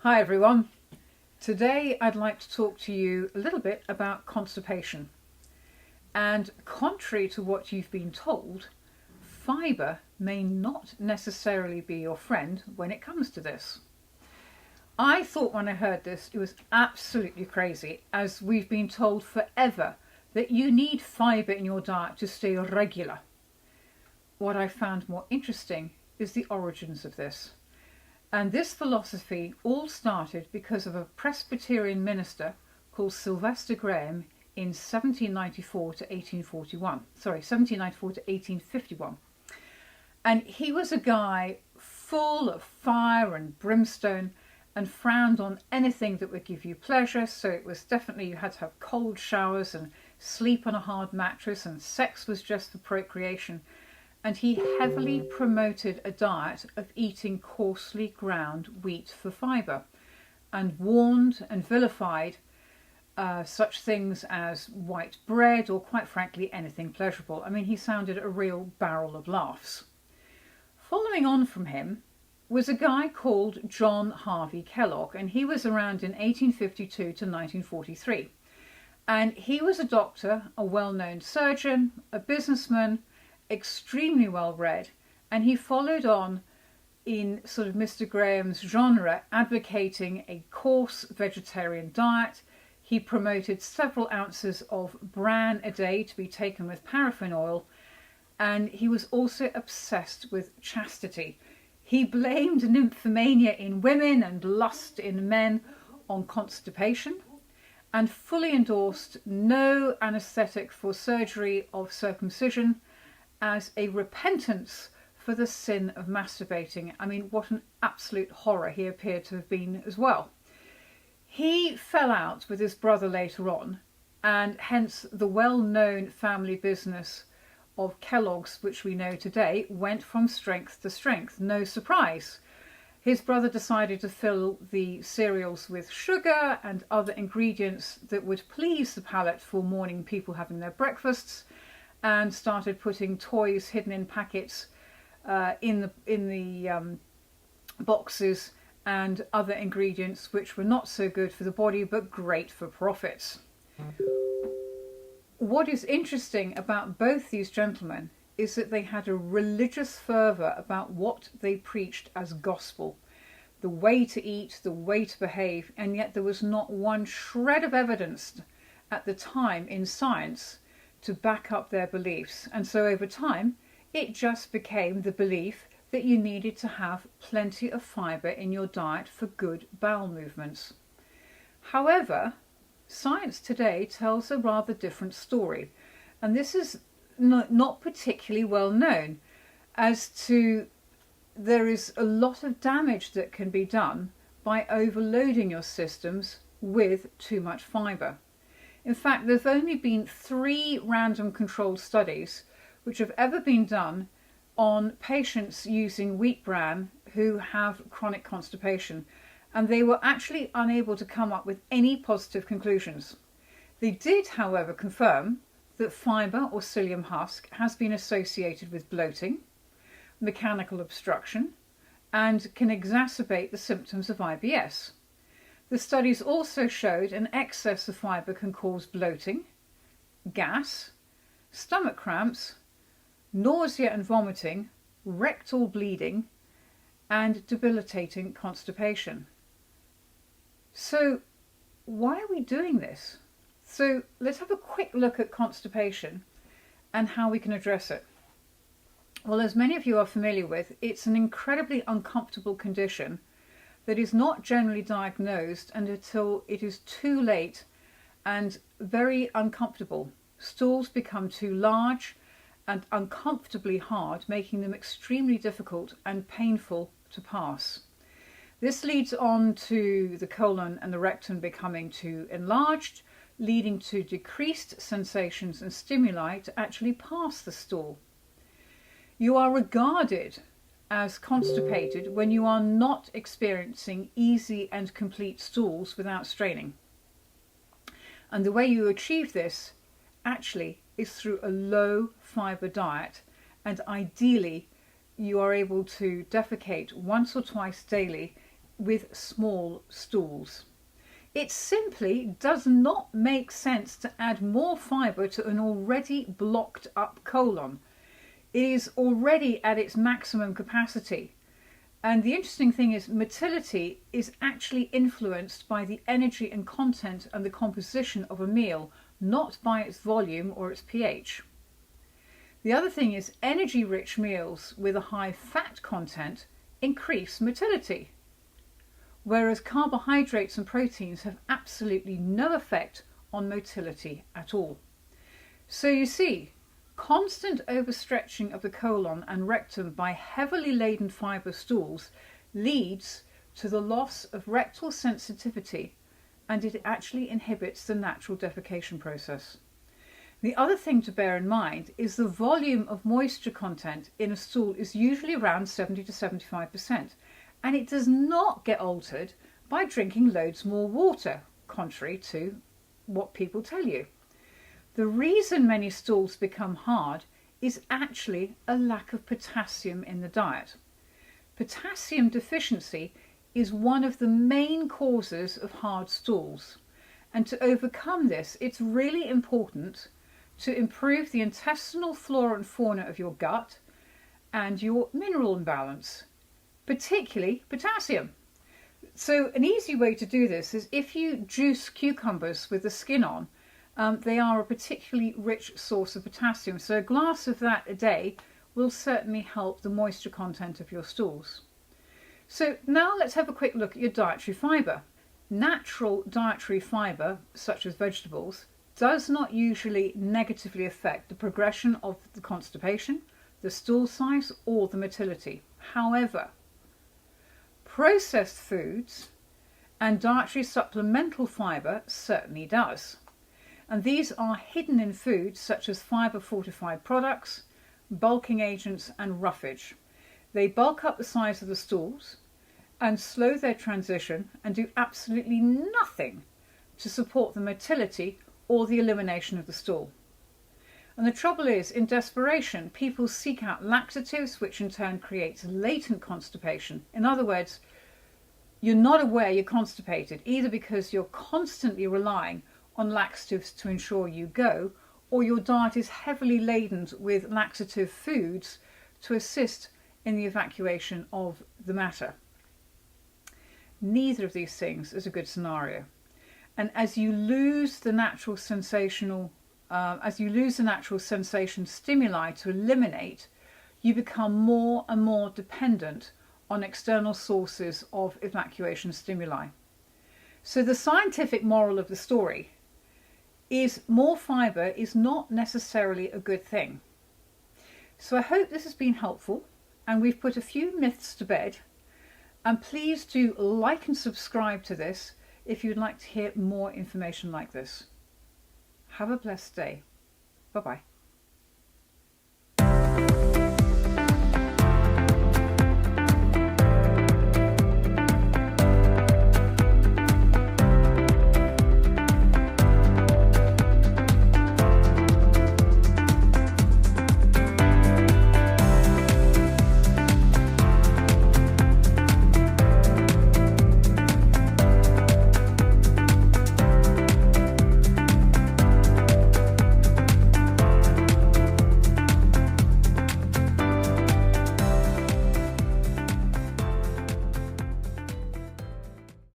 Hi everyone. Today I'd like to talk to you a little bit about constipation. And contrary to what you've been told, fibre may not necessarily be your friend when it comes to this. I thought when I heard this it was absolutely crazy, as we've been told forever that you need fibre in your diet to stay regular. What I found more interesting is the origins of this. And this philosophy all started because of a Presbyterian minister called Sylvester Graham in 1794 to 1841. 1794 to 1851. And he was a guy full of fire and brimstone and frowned on anything that would give you pleasure. So it was definitely, you had to have cold showers and sleep on a hard mattress, and sex was just for procreation. And he heavily promoted a diet of eating coarsely ground wheat for fibre, and warned and vilified such things as white bread, or quite frankly anything pleasurable. I mean, he sounded a real barrel of laughs. Following on from him was a guy called John Harvey Kellogg, and he was around in 1852 to 1943. And he was a doctor, a well-known surgeon, a businessman, extremely well read, and he followed on in sort of Mr. Graham's genre, advocating a coarse vegetarian diet. He promoted several ounces of bran a day to be taken with paraffin oil, and he was also obsessed with chastity. He blamed nymphomania in women and lust in men on constipation, and fully endorsed no anaesthetic for surgery of circumcision as a repentance for the sin of masturbating. I mean, what an absolute horror he appeared to have been as well. He fell out with his brother later on, and hence the well-known family business of Kellogg's, which we know today, went from strength to strength. No surprise. His brother decided to fill the cereals with sugar and other ingredients that would please the palate for morning people having their breakfasts, and started putting toys hidden in packets in the boxes, and other ingredients which were not so good for the body but great for profits. What is interesting about both these gentlemen is that they had a religious fervour about what they preached as gospel, the way to eat, the way to behave, and yet there was not one shred of evidence at the time in science to back up their beliefs. And so over time it just became the belief that you needed to have plenty of fibre in your diet for good bowel movements. However, science today tells a rather different story, and this is not particularly well known, as to there is a lot of damage that can be done by overloading your systems with too much fibre. In fact, there have only been 3 random controlled studies which have ever been done on patients using wheat bran who have chronic constipation, and they were actually unable to come up with any positive conclusions. They did, however, confirm that fibre or psyllium husk has been associated with bloating, mechanical obstruction, and can exacerbate the symptoms of IBS. The studies also showed an excess of fibre can cause bloating, gas, stomach cramps, nausea and vomiting, rectal bleeding, and debilitating constipation. So why are we doing this? So let's have a quick look at constipation and how we can address it. Well, as many of you are familiar with, it's an incredibly uncomfortable condition that is not generally diagnosed until it is too late, and very uncomfortable. Stools become too large and uncomfortably hard, making them extremely difficult and painful to pass. This leads on to the colon and the rectum becoming too enlarged, leading to decreased sensations and stimuli to actually pass the stool. You are regarded as constipated when you are not experiencing easy and complete stools without straining. And the way you achieve this actually is through a low fibre diet, and ideally you are able to defecate once or twice daily with small stools. It simply does not make sense to add more fibre to an already blocked up colon. It is already at its maximum capacity. And the interesting thing is motility is actually influenced by the energy and content and the composition of a meal, not by its volume or its pH. The other thing is energy-rich meals with a high fat content increase motility, whereas carbohydrates and proteins have absolutely no effect on motility at all. So you see, constant overstretching of the colon and rectum by heavily laden fibre stools leads to the loss of rectal sensitivity, and it actually inhibits the natural defecation process. The other thing to bear in mind is the volume of moisture content in a stool is usually around 70 to 75%, and it does not get altered by drinking loads more water, contrary to what people tell you. The reason many stools become hard is actually a lack of potassium in the diet. Potassium deficiency is one of the main causes of hard stools, and to overcome this, it's really important to improve the intestinal flora and fauna of your gut and your mineral imbalance, particularly potassium. So an easy way to do this is if you juice cucumbers with the skin on, they are a particularly rich source of potassium. So a glass of that a day will certainly help the moisture content of your stools. So now let's have a quick look at your dietary fibre. Natural dietary fibre, such as vegetables, does not usually negatively affect the progression of the constipation, the stool size, or the motility. However, processed foods and dietary supplemental fibre certainly does. And these are hidden in foods such as fibre-fortified products, bulking agents and roughage. They bulk up the size of the stools and slow their transition and do absolutely nothing to support the motility or the elimination of the stool. And the trouble is, in desperation, people seek out laxatives, which in turn creates latent constipation. In other words, you're not aware you're constipated, either because you're constantly relying on laxatives to ensure you go, or your diet is heavily laden with laxative foods to assist in the evacuation of the matter. Neither of these things is a good scenario. And as you lose the natural sensation stimuli to eliminate, you become more and more dependent on external sources of evacuation stimuli. So the scientific moral of the story is more fibre is not necessarily a good thing. So I hope this has been helpful and we've put a few myths to bed. And please do like and subscribe to this if you'd like to hear more information like this. Have a blessed day. Bye-bye.